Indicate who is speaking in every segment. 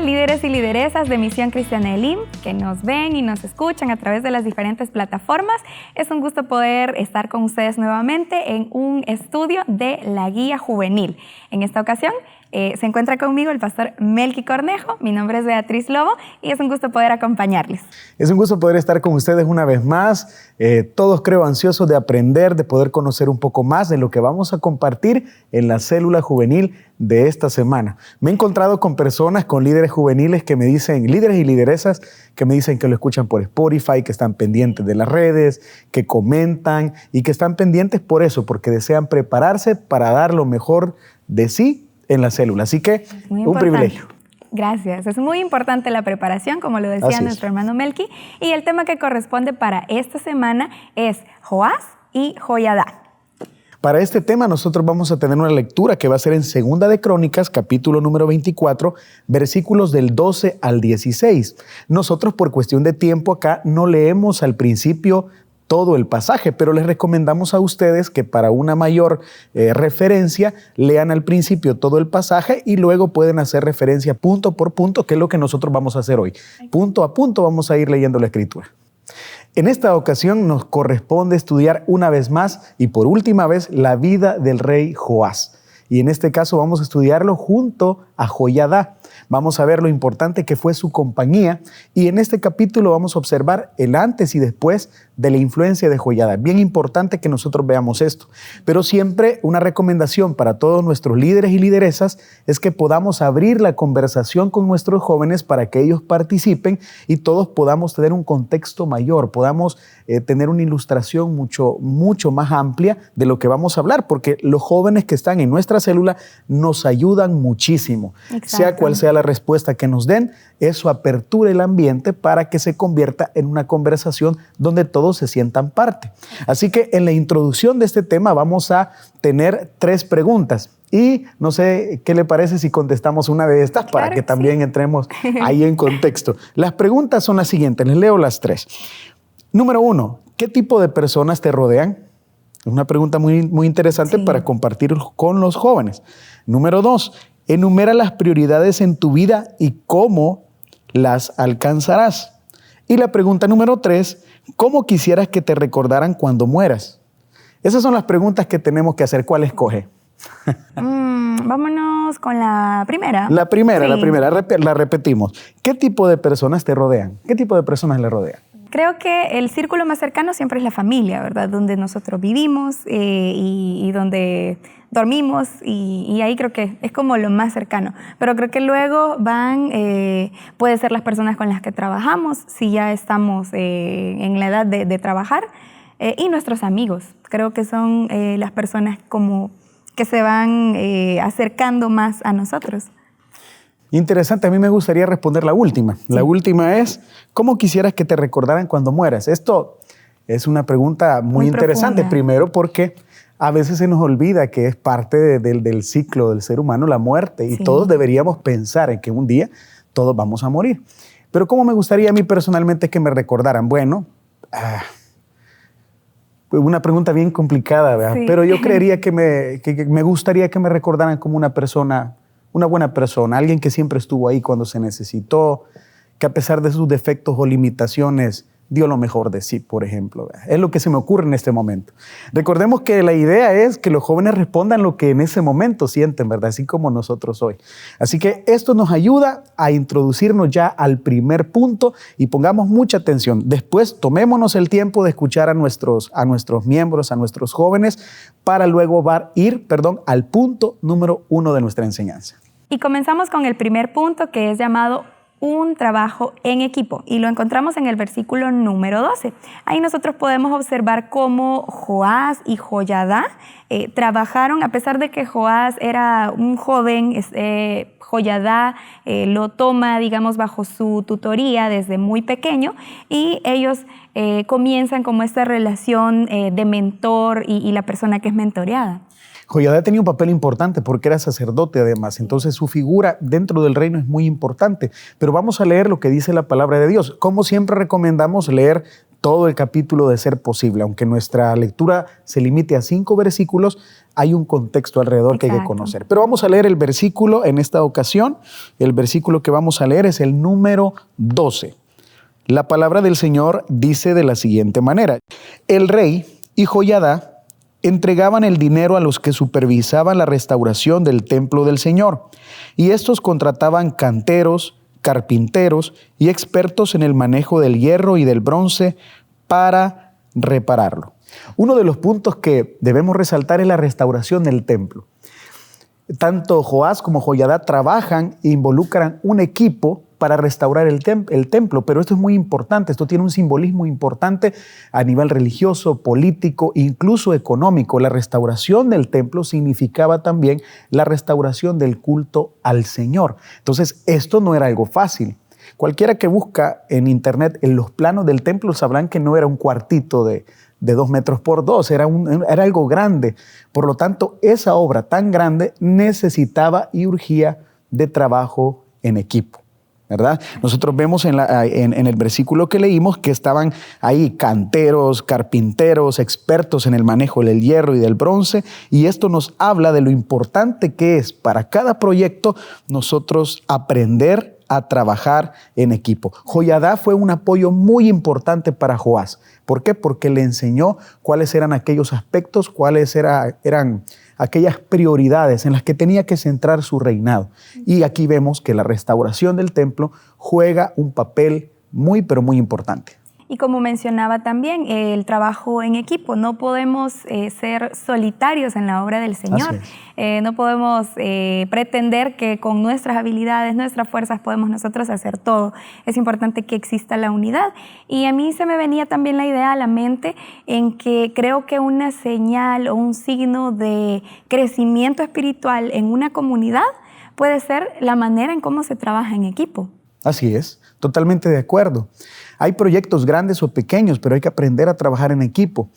Speaker 1: líderes y lideresas de Misión Cristiana Elim, que nos ven y nos escuchan a través de las diferentes plataformas. Es un gusto poder estar con ustedes nuevamente en un estudio de la Guía Juvenil. En esta ocasión se encuentra conmigo el pastor Melky Cornejo. Mi nombre es Beatriz Lobo y es un gusto poder acompañarles.
Speaker 2: Es un gusto poder estar con ustedes una vez más. Todos creo ansiosos de aprender, de poder conocer un poco más de lo que vamos a compartir en la célula juvenil de esta semana. Me he encontrado con personas, con líderes juveniles que me dicen, líderes y lideresas, que me dicen que lo escuchan por Spotify, que están pendientes de las redes, que comentan y que están pendientes por eso, porque desean prepararse para dar lo mejor de sí en la célula. Así que un privilegio.
Speaker 1: Gracias. Es muy importante la preparación, como lo decía nuestro hermano Melky. Y el tema que corresponde para esta semana es Joás y Joiada.
Speaker 2: Para este tema nosotros vamos a tener una lectura que va a ser en Segunda de Crónicas, capítulo número 24, versículos del 12 al 16. Nosotros por cuestión de tiempo acá no leemos al principio todo el pasaje, pero les recomendamos a ustedes que para una mayor referencia lean al principio todo el pasaje y luego pueden hacer referencia punto por punto, que es lo que nosotros vamos a hacer hoy. Punto a punto vamos a ir leyendo la escritura. En esta ocasión nos corresponde estudiar una vez más y por última vez la vida del rey Joás. Y en este caso vamos a estudiarlo junto a Joiada. Vamos a ver lo importante que fue su compañía y en este capítulo vamos a observar el antes y después de la influencia de Joiada. Bien importante que nosotros veamos esto, pero siempre una recomendación para todos nuestros líderes y lideresas es que podamos abrir la conversación con nuestros jóvenes para que ellos participen y todos podamos tener un contexto mayor, podamos tener una ilustración mucho más amplia de lo que vamos a hablar, porque los jóvenes que están en nuestra célula nos ayudan muchísimo.
Speaker 1: Exacto.
Speaker 2: Sea cual sea la respuesta que nos den, eso apertura el ambiente para que se convierta en una conversación donde todos se sientan parte. Así que en la introducción de este tema vamos a tener 3 preguntas y no sé qué le parece si contestamos una de estas para que también entremos ahí en contexto. Las preguntas son las siguientes, les leo las 3. Número 1, ¿qué tipo de personas te rodean? Es una pregunta muy interesante para compartir con los jóvenes. Número 2, enumera las prioridades en tu vida y cómo las alcanzarás. Y la pregunta número 3, ¿cómo quisieras que te recordaran cuando mueras? Esas son las preguntas que tenemos que hacer. ¿Cuál escoge?
Speaker 1: Vámonos con la primera.
Speaker 2: La primera, la repetimos. ¿Qué tipo de personas te rodean? ¿Qué tipo de personas le rodean?
Speaker 1: Creo que el círculo más cercano siempre es la familia, ¿verdad? Donde nosotros vivimos y donde dormimos y ahí creo que es como lo más cercano. Pero creo que luego puede ser las personas con las que trabajamos, si ya estamos en la edad de trabajar, y nuestros amigos. Creo que son las personas como que se van acercando más a nosotros.
Speaker 2: Interesante, a mí me gustaría responder la última. Sí. La última es, ¿cómo quisieras que te recordaran cuando mueras? Esto es una pregunta muy interesante, profunda. Primero porque a veces se nos olvida que es parte del ciclo del ser humano la muerte y todos deberíamos pensar en que un día todos vamos a morir. Pero ¿cómo me gustaría a mí personalmente que me recordaran? Bueno, una pregunta bien complicada, ¿verdad? Sí. Pero yo creería que me gustaría que me recordaran como una persona, una buena persona, alguien que siempre estuvo ahí cuando se necesitó, que a pesar de sus defectos o limitaciones dio lo mejor de sí, por ejemplo. Es lo que se me ocurre en este momento. Recordemos que la idea es que los jóvenes respondan lo que en ese momento sienten, ¿verdad? Así como nosotros hoy. Así que esto nos ayuda a introducirnos ya al primer punto y pongamos mucha atención. Después tomémonos el tiempo de escuchar a nuestros miembros, a nuestros jóvenes, para luego ir al punto número 1 de nuestra enseñanza.
Speaker 1: Y comenzamos con el primer punto, que es llamado un trabajo en equipo, y lo encontramos en el versículo número 12. Ahí nosotros podemos observar cómo Joás y Joiada trabajaron, a pesar de que Joás era un joven, Joiada lo toma, digamos, bajo su tutoría desde muy pequeño, y ellos comienzan como esta relación de mentor y la persona que es mentoreada.
Speaker 2: Joiada tenía un papel importante porque era sacerdote además, entonces su figura dentro del reino es muy importante. Pero vamos a leer lo que dice la palabra de Dios. Como siempre recomendamos leer todo el capítulo de ser posible. Aunque nuestra lectura se limite a 5 versículos, hay un contexto alrededor que hay que conocer. Pero vamos a leer el versículo en esta ocasión. El versículo que vamos a leer es el número 12. La palabra del Señor dice de la siguiente manera: el rey y Joiada entregaban el dinero a los que supervisaban la restauración del templo del Señor, y estos contrataban canteros, carpinteros y expertos en el manejo del hierro y del bronce para repararlo. Uno de los puntos que debemos resaltar es la restauración del templo. Tanto Joás como Joiada trabajan e involucran un equipo para restaurar el templo, pero esto es muy importante, esto tiene un simbolismo importante a nivel religioso, político, incluso económico. La restauración del templo significaba también la restauración del culto al Señor. Entonces, esto no era algo fácil. Cualquiera que busca en internet en los planos del templo sabrán que no era un cuartito de 2 metros por 2, era algo grande. Por lo tanto, esa obra tan grande necesitaba y urgía de trabajo en equipo, ¿verdad? Nosotros vemos en el versículo que leímos que estaban ahí canteros, carpinteros, expertos en el manejo del hierro y del bronce, y esto nos habla de lo importante que es para cada proyecto nosotros aprender a trabajar en equipo. Joiada fue un apoyo muy importante para Joás. ¿Por qué? Porque le enseñó cuáles eran aquellos aspectos, cuáles eran aquellas prioridades en las que tenía que centrar su reinado. Y aquí vemos que la restauración del templo juega un papel muy, pero muy importante.
Speaker 1: Y como mencionaba también, el trabajo en equipo. No podemos ser solitarios en la obra del Señor. No podemos pretender que con nuestras habilidades, nuestras fuerzas podemos nosotros hacer todo. Es importante que exista la unidad. Y a mí se me venía también la idea a la mente en que creo que una señal o un signo de crecimiento espiritual en una comunidad puede ser la manera en cómo se trabaja en equipo.
Speaker 2: Así es, totalmente de acuerdo. Hay proyectos grandes o pequeños, pero hay que aprender a trabajar en equipo.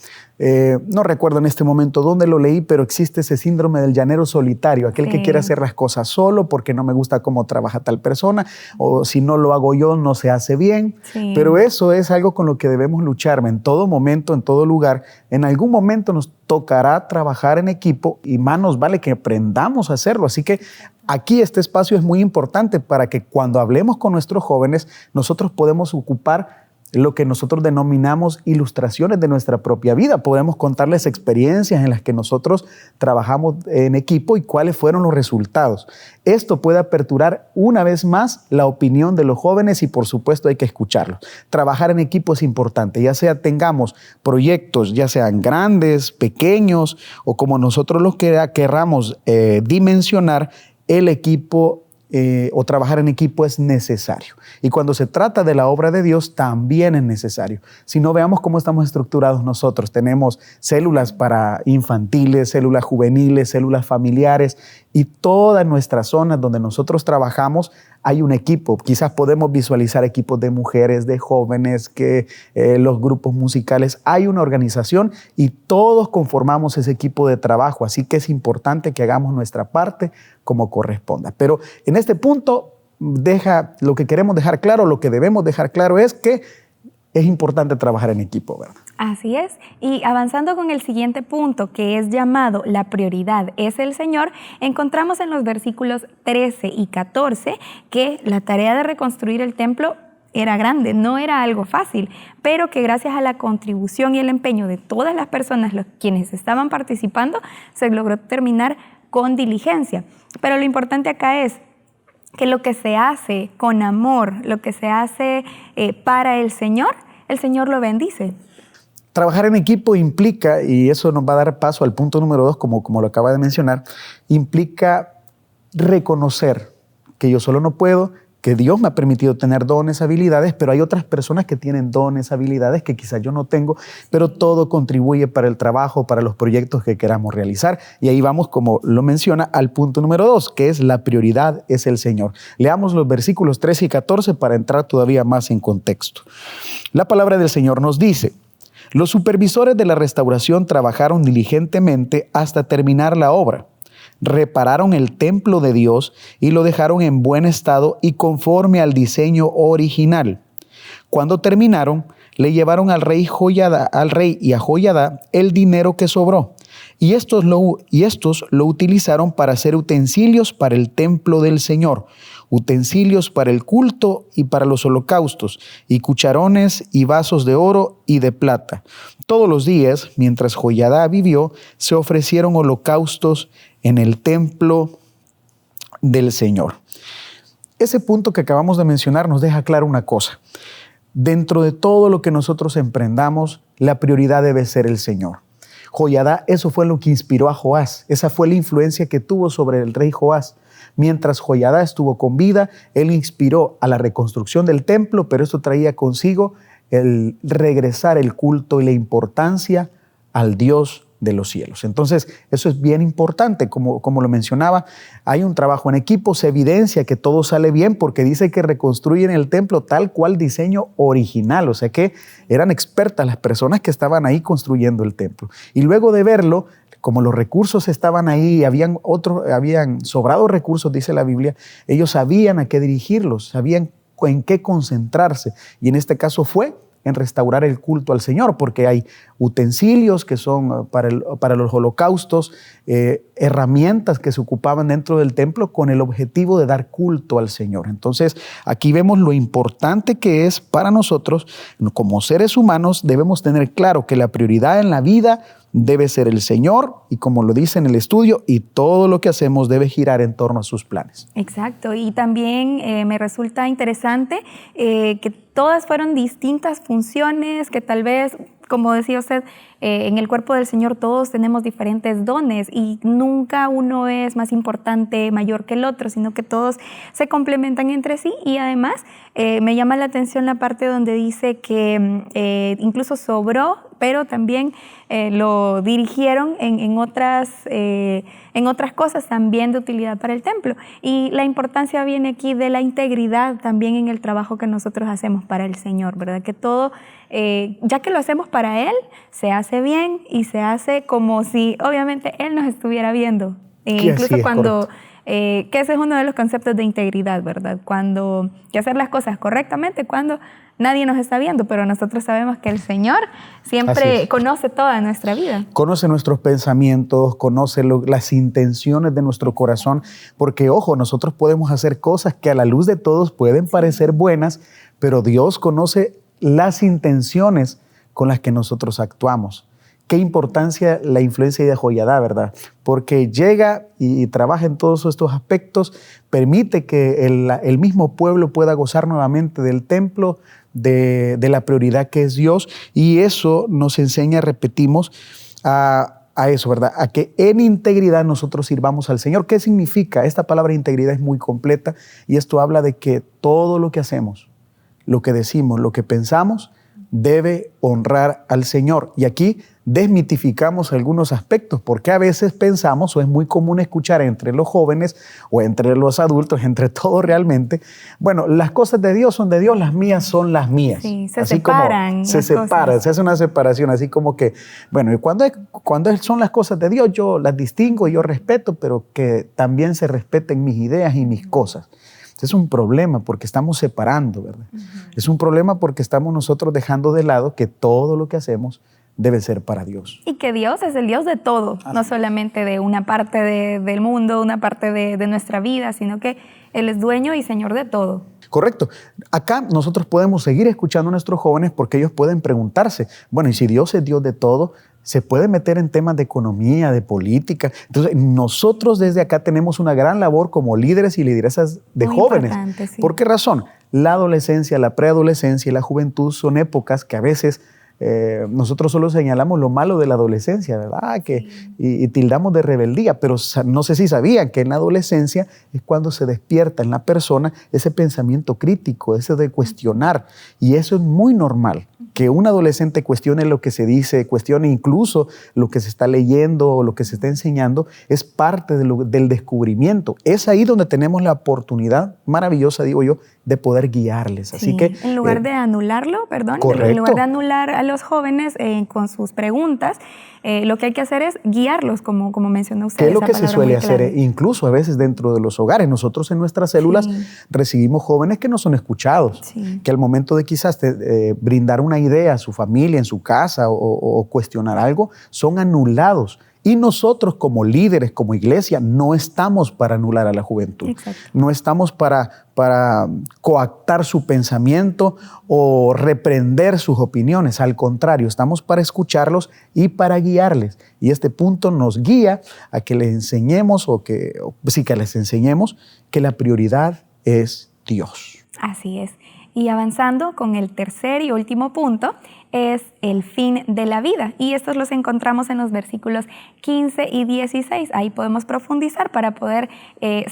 Speaker 2: No recuerdo en este momento dónde lo leí, pero existe ese síndrome del llanero solitario, aquel que quiere hacer las cosas solo porque no me gusta cómo trabaja tal persona, o si no lo hago yo no se hace bien. Pero eso es algo con lo que debemos luchar en todo momento, en todo lugar. En algún momento nos tocará trabajar en equipo y más nos vale que aprendamos a hacerlo. Así que aquí este espacio es muy importante para que cuando hablemos con nuestros jóvenes, nosotros podemos ocupar lo que nosotros denominamos ilustraciones de nuestra propia vida. Podemos contarles experiencias en las que nosotros trabajamos en equipo y cuáles fueron los resultados. Esto puede aperturar una vez más la opinión de los jóvenes y por supuesto hay que escucharlos. Trabajar en equipo es importante, ya sea tengamos proyectos, ya sean grandes, pequeños o como nosotros los querramos dimensionar, el equipo o trabajar en equipo es necesario. Y cuando se trata de la obra de Dios, también es necesario. Si no, veamos cómo estamos estructurados nosotros. Tenemos células para infantiles, células juveniles, células familiares y todas nuestras zonas donde nosotros trabajamos hay un equipo. Quizás podemos visualizar equipos de mujeres, de jóvenes, los grupos musicales. Hay una organización y todos conformamos ese equipo de trabajo. Así que es importante que hagamos nuestra parte como corresponda. Pero en este punto, lo que queremos dejar claro, lo que debemos dejar claro es que es importante trabajar en equipo, ¿verdad?
Speaker 1: Así es. Y avanzando con el siguiente punto, que es llamado la prioridad es el Señor, encontramos en los versículos 13 y 14 que la tarea de reconstruir el templo era grande, no era algo fácil, pero que gracias a la contribución y el empeño de todas las personas quienes estaban participando, se logró terminar con diligencia. Pero lo importante acá es que lo que se hace con amor, lo que se hace para el Señor lo bendice.
Speaker 2: Trabajar en equipo implica, y eso nos va a dar paso al punto número 2, como lo acaba de mencionar, implica reconocer que yo solo no puedo, que Dios me ha permitido tener dones, habilidades, pero hay otras personas que tienen dones, habilidades que quizás yo no tengo, pero todo contribuye para el trabajo, para los proyectos que queramos realizar. Y ahí vamos, como lo menciona, al punto número 2, que es la prioridad es el Señor. Leamos los versículos 13 y 14 para entrar todavía más en contexto. La palabra del Señor nos dice: los supervisores de la restauración trabajaron diligentemente hasta terminar la obra. Repararon el templo de Dios y lo dejaron en buen estado y conforme al diseño original. Cuando terminaron, le llevaron al rey y a Joiada el dinero que sobró. Y estos lo utilizaron para hacer utensilios para el templo del Señor, utensilios para el culto y para los holocaustos, y cucharones y vasos de oro y de plata. Todos los días, mientras Joiada vivió, se ofrecieron holocaustos en el templo del Señor. Ese punto que acabamos de mencionar nos deja claro una cosa. Dentro de todo lo que nosotros emprendamos, la prioridad debe ser el Señor. Joiada, eso fue lo que inspiró a Joás. Esa fue la influencia que tuvo sobre el rey Joás. Mientras Joiada estuvo con vida, él inspiró a la reconstrucción del templo, pero esto traía consigo el regresar el culto y la importancia al Dios de los cielos. Entonces, eso es bien importante. Como lo mencionaba, hay un trabajo en equipo, se evidencia que todo sale bien porque dice que reconstruyen el templo tal cual diseño original, o sea que eran expertas las personas que estaban ahí construyendo el templo. Y luego de verlo, como los recursos estaban ahí, habían sobrado recursos, dice la Biblia, ellos sabían a qué dirigirlos, sabían en qué concentrarse, y en este caso fue en restaurar el culto al Señor, porque hay utensilios que son para los holocaustos, herramientas que se ocupaban dentro del templo con el objetivo de dar culto al Señor. Entonces, aquí vemos lo importante que es para nosotros, como seres humanos, debemos tener claro que la prioridad en la vida debe ser el Señor, y como lo dice en el estudio, y todo lo que hacemos debe girar en torno a sus planes.
Speaker 1: Exacto, y también me resulta interesante que todas fueron distintas funciones, que tal vez, como decía usted, en el cuerpo del Señor todos tenemos diferentes dones y nunca uno es más importante, mayor que el otro, sino que todos se complementan entre sí. Y además me llama la atención la parte donde dice que incluso sobró, pero también lo dirigieron en otras cosas también de utilidad para el templo. Y la importancia viene aquí de la integridad también en el trabajo que nosotros hacemos para el Señor, ¿verdad? Que todo, ya que lo hacemos para Él, se hace bien y se hace como si obviamente Él nos estuviera viendo. Incluso cuando, que ese es uno de los conceptos de integridad, ¿verdad? Que hacer las cosas correctamente cuando nadie nos está viendo, pero nosotros sabemos que el Señor siempre conoce toda nuestra vida.
Speaker 2: Conoce nuestros pensamientos, conoce las intenciones de nuestro corazón, porque, ojo, nosotros podemos hacer cosas que a la luz de todos pueden parecer buenas, pero Dios conoce las intenciones con las que nosotros actuamos. Qué importancia la influencia de Joiada, ¿verdad? Porque llega y trabaja en todos estos aspectos, permite que el mismo pueblo pueda gozar nuevamente del templo, de la prioridad que es Dios, y eso nos enseña, repetimos, a eso, ¿verdad? A que en integridad nosotros sirvamos al Señor. ¿Qué significa? Esta palabra integridad es muy completa y esto habla de que todo lo que hacemos, lo que decimos, lo que pensamos, debe honrar al Señor. Y aquí desmitificamos algunos aspectos, porque a veces pensamos, o es muy común escuchar entre los jóvenes o entre los adultos, entre todos realmente, bueno, las cosas de Dios son de Dios, las mías son las mías.
Speaker 1: Sí, se separan.
Speaker 2: Se separan, se hace una separación, así como que, bueno, y cuando son las cosas de Dios, yo las distingo y yo respeto, pero que también se respeten mis ideas y mis cosas. Es un problema porque estamos separando, ¿verdad? Es un problema porque estamos nosotros dejando de lado que todo lo que hacemos debe ser para Dios.
Speaker 1: Y que Dios es el Dios de todo, no solamente de una parte del mundo, una parte de nuestra vida, sino que Él es dueño y Señor de todo.
Speaker 2: Correcto. Acá nosotros podemos seguir escuchando a nuestros jóvenes porque ellos pueden preguntarse, bueno, y si Dios es Dios de todo, se puede meter en temas de economía, de política. Entonces, nosotros desde acá tenemos una gran labor como líderes y lideresas de
Speaker 1: Muy
Speaker 2: jóvenes.
Speaker 1: Sí. ¿Por
Speaker 2: qué razón? La adolescencia, la preadolescencia y la juventud son épocas que a veces nosotros solo señalamos lo malo de la adolescencia, ¿verdad? Y tildamos de rebeldía, pero no sé si sabían que en la adolescencia es cuando se despierta en la persona ese pensamiento crítico, ese de cuestionar, y eso es muy normal. Que un adolescente cuestione lo que se dice, cuestione incluso lo que se está leyendo o lo que se está enseñando, es parte del descubrimiento. Es ahí donde tenemos la oportunidad maravillosa, digo yo, de poder guiarles. Así que,
Speaker 1: en lugar de anularlo, perdón,
Speaker 2: correcto.
Speaker 1: en lugar de anular los jóvenes con sus preguntas, lo que hay que hacer es guiarlos, como mencionó usted.
Speaker 2: ¿Qué es lo que se suele hacer? Incluso a veces dentro de los hogares. Nosotros en nuestras células recibimos jóvenes que no son escuchados, que al momento de quizás brindar una idea a su familia, en su casa o cuestionar algo, son anulados. Y nosotros como líderes, como iglesia, no estamos para anular a la juventud. Exacto. No estamos para coactar su pensamiento o reprender sus opiniones. Al contrario, estamos para escucharlos y para guiarles. Y este punto nos guía a que les enseñemos que les enseñemos que la prioridad es Dios.
Speaker 1: Así es. Y avanzando con el tercer y último punto, es el fin de la vida. Y estos los encontramos en los versículos 15 y 16. Ahí podemos profundizar para poder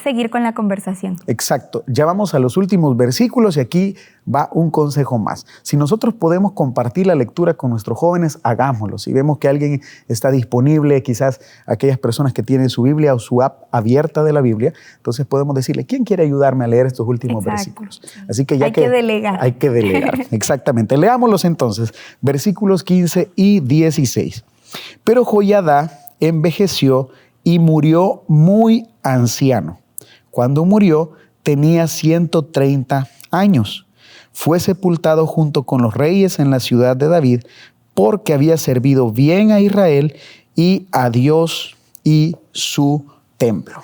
Speaker 1: seguir con la conversación.
Speaker 2: Exacto. Ya vamos a los últimos versículos y aquí va un consejo más. Si nosotros podemos compartir la lectura con nuestros jóvenes, hagámoslo. Si vemos que alguien está disponible, quizás aquellas personas que tienen su Biblia o su app abierta de la Biblia, entonces podemos decirle, ¿quién quiere ayudarme a leer estos últimos versículos? Así que ya
Speaker 1: hay que delegar.
Speaker 2: Hay que delegar, exactamente. Leámoslos entonces, versículos 15 y 16. Pero Joiada envejeció y murió muy anciano. Cuando murió tenía 130 años. Fue sepultado junto con los reyes en la ciudad de David porque había servido bien a Israel y a Dios y su templo.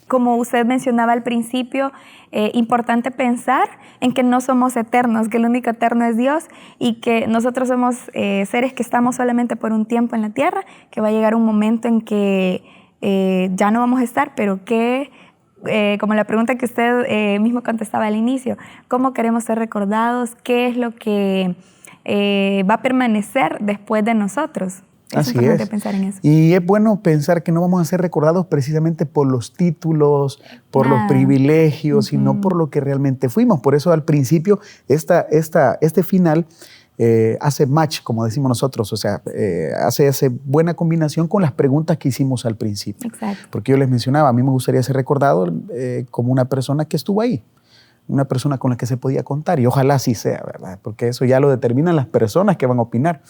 Speaker 1: Como usted mencionaba al principio, importante pensar en que no somos eternos, que el único eterno es Dios y que nosotros somos seres que estamos solamente por un tiempo en la tierra, que va a llegar un momento en que ya no vamos a estar, pero que, como la pregunta que usted mismo contestaba al inicio, ¿cómo queremos ser recordados? ¿Qué es lo que va a permanecer después de nosotros? Es importante pensar en eso.
Speaker 2: Y es bueno pensar que no vamos a ser recordados precisamente por los títulos, por los privilegios, sino por lo que realmente fuimos. Por eso al principio este final hace match, como decimos nosotros, o sea, hace buena combinación con las preguntas que hicimos al principio.
Speaker 1: Exacto.
Speaker 2: Porque yo les mencionaba, a mí me gustaría ser recordado como una persona que estuvo ahí, una persona con la que se podía contar, y ojalá así sea, ¿verdad? Porque eso ya lo determinan las personas que van a opinar.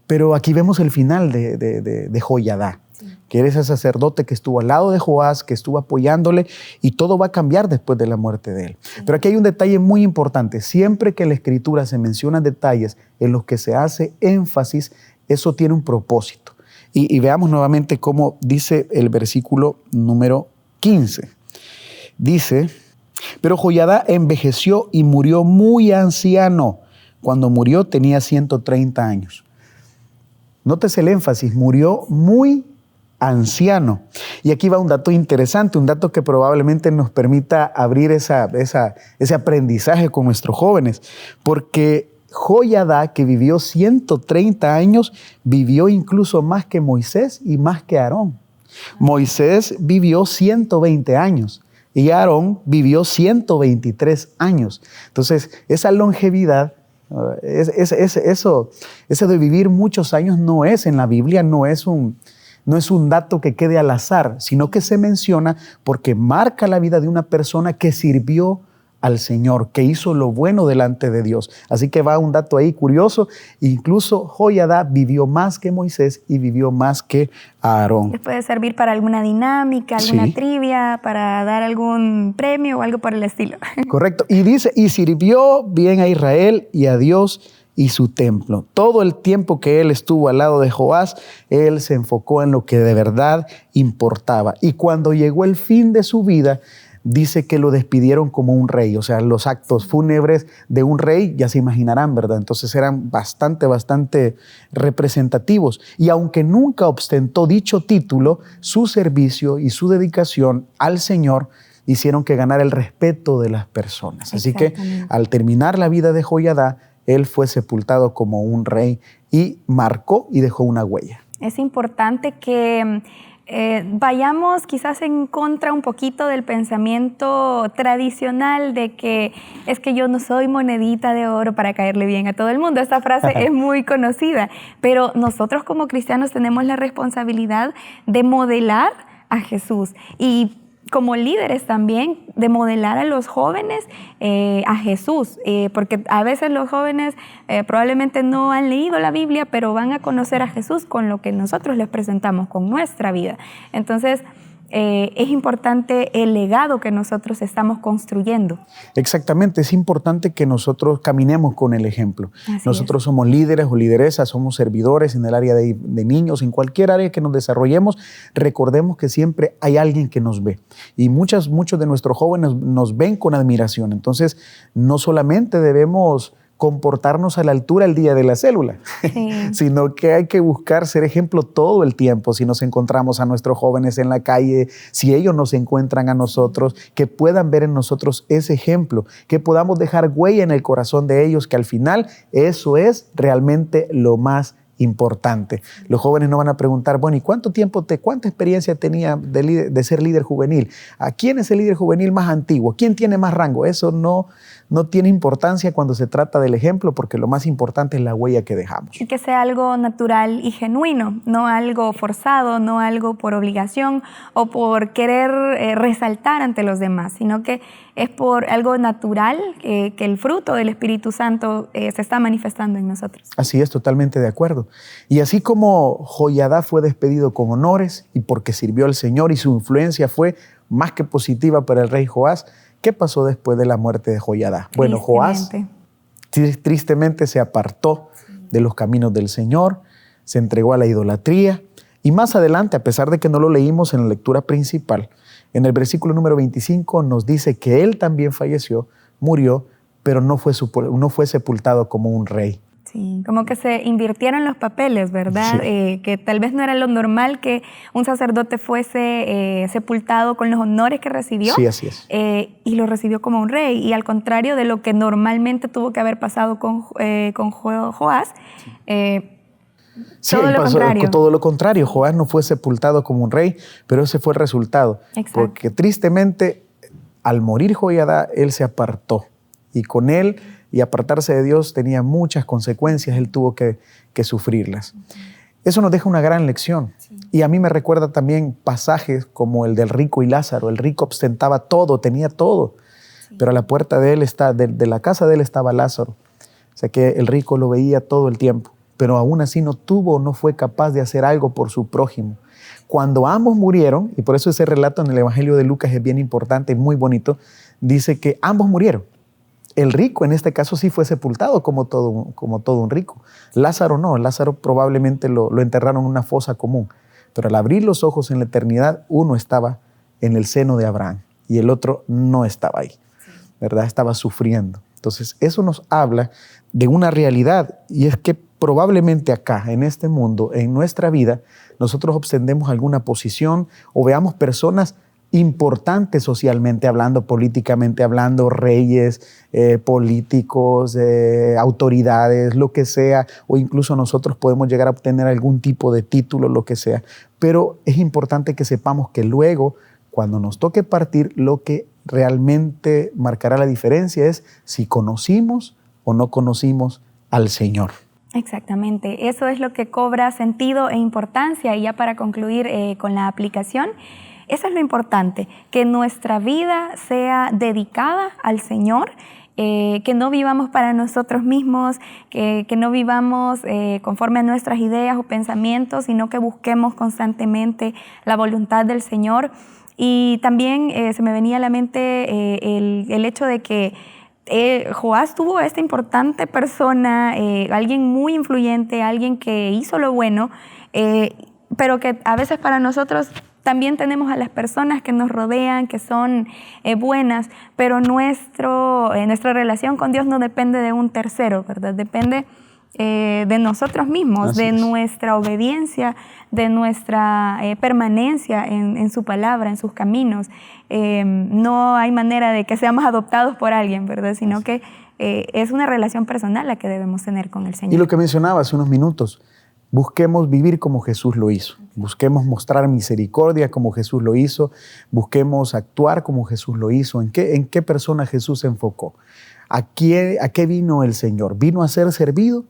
Speaker 2: Pero aquí vemos el final de Joiada, que era ese sacerdote que estuvo al lado de Joás, que estuvo apoyándole, y todo va a cambiar después de la muerte de él. Pero aquí hay un detalle muy importante. Siempre que en la Escritura se mencionan detalles en los que se hace énfasis, eso tiene un propósito. Y veamos nuevamente cómo dice el versículo número 15. Dice, pero Joiada envejeció y murió muy anciano. Cuando murió tenía 130 años. Nótese el énfasis, murió muy anciano. Y aquí va un dato interesante, un dato que probablemente nos permita abrir ese aprendizaje con nuestros jóvenes, porque Joiada, que vivió 130 años, vivió incluso más que Moisés y más que Aarón. Moisés vivió 120 años y Aarón vivió 123 años. Entonces, esa longevidad, eso de vivir muchos años no es en la Biblia, no es un dato que quede al azar, sino que se menciona porque marca la vida de una persona que sirvió al Señor, que hizo lo bueno delante de Dios. Así que va un dato ahí curioso. Incluso Joiada vivió más que Moisés y vivió más que Aarón.
Speaker 1: Puede servir para alguna dinámica, alguna trivia, para dar algún premio o algo por el estilo.
Speaker 2: Correcto. Y dice, y sirvió bien a Israel y a Dios y su templo. Todo el tiempo que él estuvo al lado de Joás, él se enfocó en lo que de verdad importaba. Y cuando llegó el fin de su vida, dice que lo despidieron como un rey. O sea, los actos fúnebres de un rey, ya se imaginarán, ¿verdad? Entonces eran bastante representativos. Y aunque nunca ostentó dicho título, su servicio y su dedicación al Señor hicieron que ganara el respeto de las personas. Así que al terminar la vida de Joiada, él fue sepultado como un rey y marcó y dejó una huella.
Speaker 1: Es importante que vayamos quizás en contra un poquito del pensamiento tradicional de que es que yo no soy monedita de oro para caerle bien a todo el mundo. Esta frase es muy conocida, pero nosotros como cristianos tenemos la responsabilidad de modelar a Jesús y como líderes también, de modelar a los jóvenes a Jesús, porque a veces los jóvenes probablemente no han leído la Biblia, pero van a conocer a Jesús con lo que nosotros les presentamos, con nuestra vida. Entonces, es importante el legado que nosotros estamos construyendo.
Speaker 2: Exactamente, es importante que nosotros caminemos con el ejemplo. Nosotros somos líderes o lideresas, somos servidores en el área de niños, en cualquier área que nos desarrollemos, recordemos que siempre hay alguien que nos ve. Y muchos de nuestros jóvenes nos ven con admiración. Entonces, no solamente debemos comportarnos a la altura el día de la célula, sino que hay que buscar ser ejemplo todo el tiempo. Si nos encontramos a nuestros jóvenes en la calle, si ellos nos encuentran a nosotros, que puedan ver en nosotros ese ejemplo, que podamos dejar huella en el corazón de ellos, que al final eso es realmente lo más importante. Los jóvenes no van a preguntar, bueno, ¿y cuánta experiencia tenía de ser líder juvenil? ¿A quién es el líder juvenil más antiguo? ¿Quién tiene más rango? Eso no tiene importancia cuando se trata del ejemplo, porque lo más importante es la huella que dejamos.
Speaker 1: Y que sea algo natural y genuino, no algo forzado, no algo por obligación o por querer resaltar ante los demás, sino que es por algo natural que el fruto del Espíritu Santo se está manifestando en nosotros.
Speaker 2: Así es, totalmente de acuerdo. Y así como Joiada fue despedido con honores y porque sirvió al Señor y su influencia fue más que positiva para el rey Joás, ¿qué pasó después de la muerte de Joiada? Bueno, Joás tristemente se apartó de los caminos del Señor, se entregó a la idolatría y más adelante, a pesar de que no lo leímos en la lectura principal, en el versículo número 25 nos dice que él también falleció, murió, pero no fue sepultado como un rey.
Speaker 1: Sí, como que se invirtieron los papeles, ¿verdad? Sí. Que tal vez no era lo normal que un sacerdote fuese sepultado con los honores que recibió.
Speaker 2: Sí, así es.
Speaker 1: Y lo recibió como un rey. Y al contrario de lo que normalmente tuvo que haber pasado con Joás,
Speaker 2: sí, todo lo contrario. Joás no fue sepultado como un rey, pero ese fue el resultado.
Speaker 1: Exacto.
Speaker 2: Porque tristemente, al morir Joiada, él se apartó. Y con él, y apartarse de Dios tenía muchas consecuencias, él tuvo que sufrirlas. Eso nos deja una gran lección. Sí. Y a mí me recuerda también pasajes como el del rico y Lázaro. El rico ostentaba todo, tenía todo, sí. Pero a la puerta de él de la casa de él estaba Lázaro. O sea que el rico lo veía todo el tiempo, pero aún así no fue capaz de hacer algo por su prójimo. Cuando ambos murieron, y por eso ese relato en el Evangelio de Lucas es bien importante y muy bonito, dice que ambos murieron. El rico en este caso sí fue sepultado como todo un rico. Lázaro no, Lázaro probablemente lo enterraron en una fosa común. Pero al abrir los ojos en la eternidad, uno estaba en el seno de Abraham y el otro no estaba ahí, ¿verdad? Estaba sufriendo. Entonces eso nos habla de una realidad y es que probablemente acá, en este mundo, en nuestra vida, nosotros obtendemos alguna posición o veamos personas importantes socialmente hablando, políticamente hablando, reyes, políticos, autoridades, lo que sea, o incluso nosotros podemos llegar a obtener algún tipo de título, lo que sea. Pero es importante que sepamos que luego, cuando nos toque partir, lo que realmente marcará la diferencia es si conocimos o no conocimos al Señor.
Speaker 1: Exactamente, eso es lo que cobra sentido e importancia. Y ya para concluir con la aplicación, eso es lo importante, que nuestra vida sea dedicada al Señor, que no vivamos para nosotros mismos, que no vivamos conforme a nuestras ideas o pensamientos, sino que busquemos constantemente la voluntad del Señor. Y también se me venía a la mente el hecho de que Joás tuvo a esta importante persona, alguien muy influyente, alguien que hizo lo bueno, pero que a veces para nosotros también tenemos a las personas que nos rodean, que son buenas, pero nuestra relación con Dios no depende de un tercero, ¿verdad? Depende de nosotros mismos,
Speaker 2: Así
Speaker 1: de
Speaker 2: es.
Speaker 1: nuestra obediencia, de nuestra permanencia en su palabra, en sus caminos. No hay manera de que seamos adoptados por alguien, ¿verdad? Sino que es una relación personal la que debemos tener con el Señor.
Speaker 2: Y lo que mencionaba hace unos minutos, busquemos vivir como Jesús lo hizo. Busquemos mostrar misericordia como Jesús lo hizo. Busquemos actuar como Jesús lo hizo. ¿En qué persona Jesús se enfocó? ¿A qué vino el Señor? ¿Vino a ser servido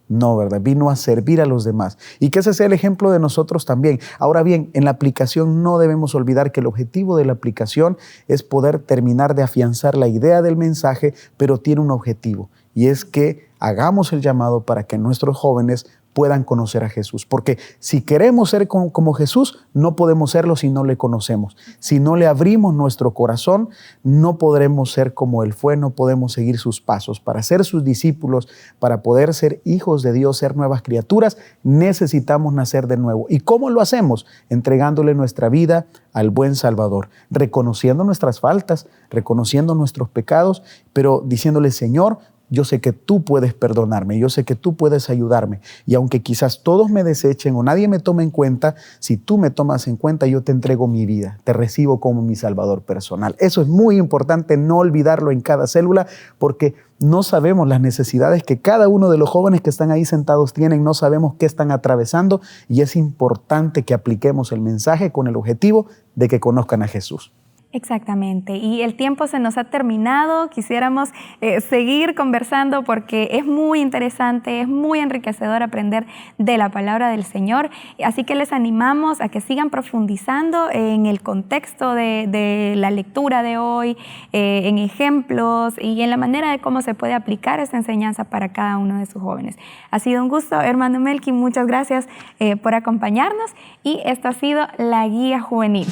Speaker 2: No, ¿verdad? Vino a servir a los demás. Y que ese sea el ejemplo de nosotros también. Ahora bien, en la aplicación no debemos olvidar que el objetivo de la aplicación es poder terminar de afianzar la idea del mensaje, pero tiene un objetivo. Y es que hagamos el llamado para que nuestros jóvenes puedan conocer a Jesús. Porque si queremos ser como Jesús, no podemos serlo si no le conocemos. Si no le abrimos nuestro corazón, no podremos ser como Él fue, no podemos seguir sus pasos. Para ser sus discípulos, para poder ser hijos de Dios, ser nuevas criaturas, necesitamos nacer de nuevo. ¿Y cómo lo hacemos? Entregándole nuestra vida al buen Salvador, reconociendo nuestras faltas, reconociendo nuestros pecados, pero diciéndole: Señor, yo sé que tú puedes perdonarme, yo sé que tú puedes ayudarme. Y aunque quizás todos me desechen o nadie me tome en cuenta, si tú me tomas en cuenta, yo te entrego mi vida, te recibo como mi Salvador personal. Eso es muy importante, no olvidarlo en cada célula, porque no sabemos las necesidades que cada uno de los jóvenes que están ahí sentados tienen, no sabemos qué están atravesando, y es importante que apliquemos el mensaje con el objetivo de que conozcan a Jesús.
Speaker 1: Exactamente, y el tiempo se nos ha terminado. Quisiéramos seguir conversando porque es muy interesante, es muy enriquecedor aprender de la palabra del Señor, así que les animamos a que sigan profundizando en el contexto de la lectura de hoy, en ejemplos y en la manera de cómo se puede aplicar esta enseñanza para cada uno de sus jóvenes. Ha sido un gusto, hermano Melky, muchas gracias por acompañarnos, y esto ha sido La Guía Juvenil.